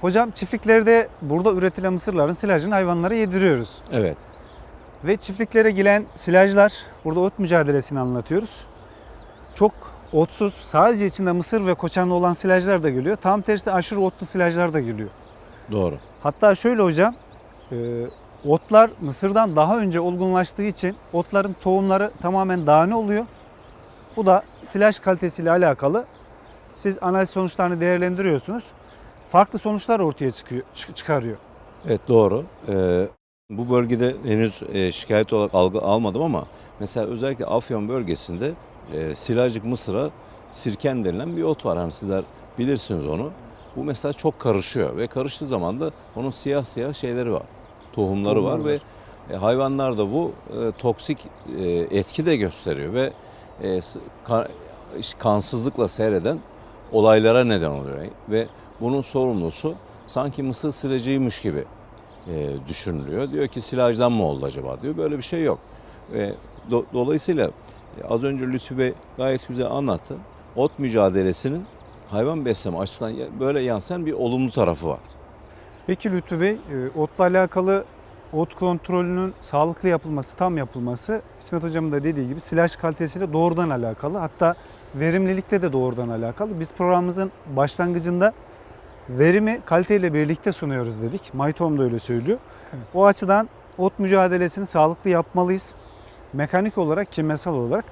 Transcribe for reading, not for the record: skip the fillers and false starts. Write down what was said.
Hocam çiftliklerde burada üretilen mısırların silajını hayvanlara yediriyoruz. Evet, Ve çiftliklere gelen silajlar, burada ot mücadelesini anlatıyoruz. Çok otsuz, sadece içinde mısır ve koçanlı olan silajlar da geliyor. Tam tersi aşırı otlu silajlar da geliyor. doğru. Hatta şöyle hocam, otlar mısırdan daha önce olgunlaştığı için otların tohumları tamamen tane oluyor. Bu da silaj kalitesiyle alakalı. Siz analiz sonuçlarını değerlendiriyorsunuz. Farklı sonuçlar ortaya çıkarıyor. Evet, doğru. Bu bölgede henüz şikayet olarak algı almadım ama mesela özellikle Afyon bölgesinde silajlık mısıra sirken denilen bir ot var. Hani sizler bilirsiniz onu. Bu mesela çok karışıyor ve karıştığı zaman da onun siyah siyah şeyleri var. Tohumları var ve hayvanlarda bu toksik etki de gösteriyor ve kansızlıkla seyreden olaylara neden oluyor. Ve bunun sorumlusu sanki mısır silajıymış gibi düşünülüyor. Diyor ki silajdan mı oldu acaba diyor. Böyle bir şey yok. Dolayısıyla az önce Lütfü Bey gayet güzel anlattı. Ot mücadelesinin hayvan besleme açısından böyle yansıyan bir olumlu tarafı var. Peki Lütfü Bey, otla alakalı ot kontrolünün sağlıklı yapılması, tam yapılması İsmet Hocam'ın da dediği gibi silaj kalitesiyle doğrudan alakalı. Hatta verimlilikle de doğrudan alakalı. Biz programımızın başlangıcında verimi kaliteyle birlikte sunuyoruz dedik. Maytom da öyle söylüyor. Evet. O açıdan ot mücadelesini sağlıklı yapmalıyız. Mekanik olarak, kimyasal olarak.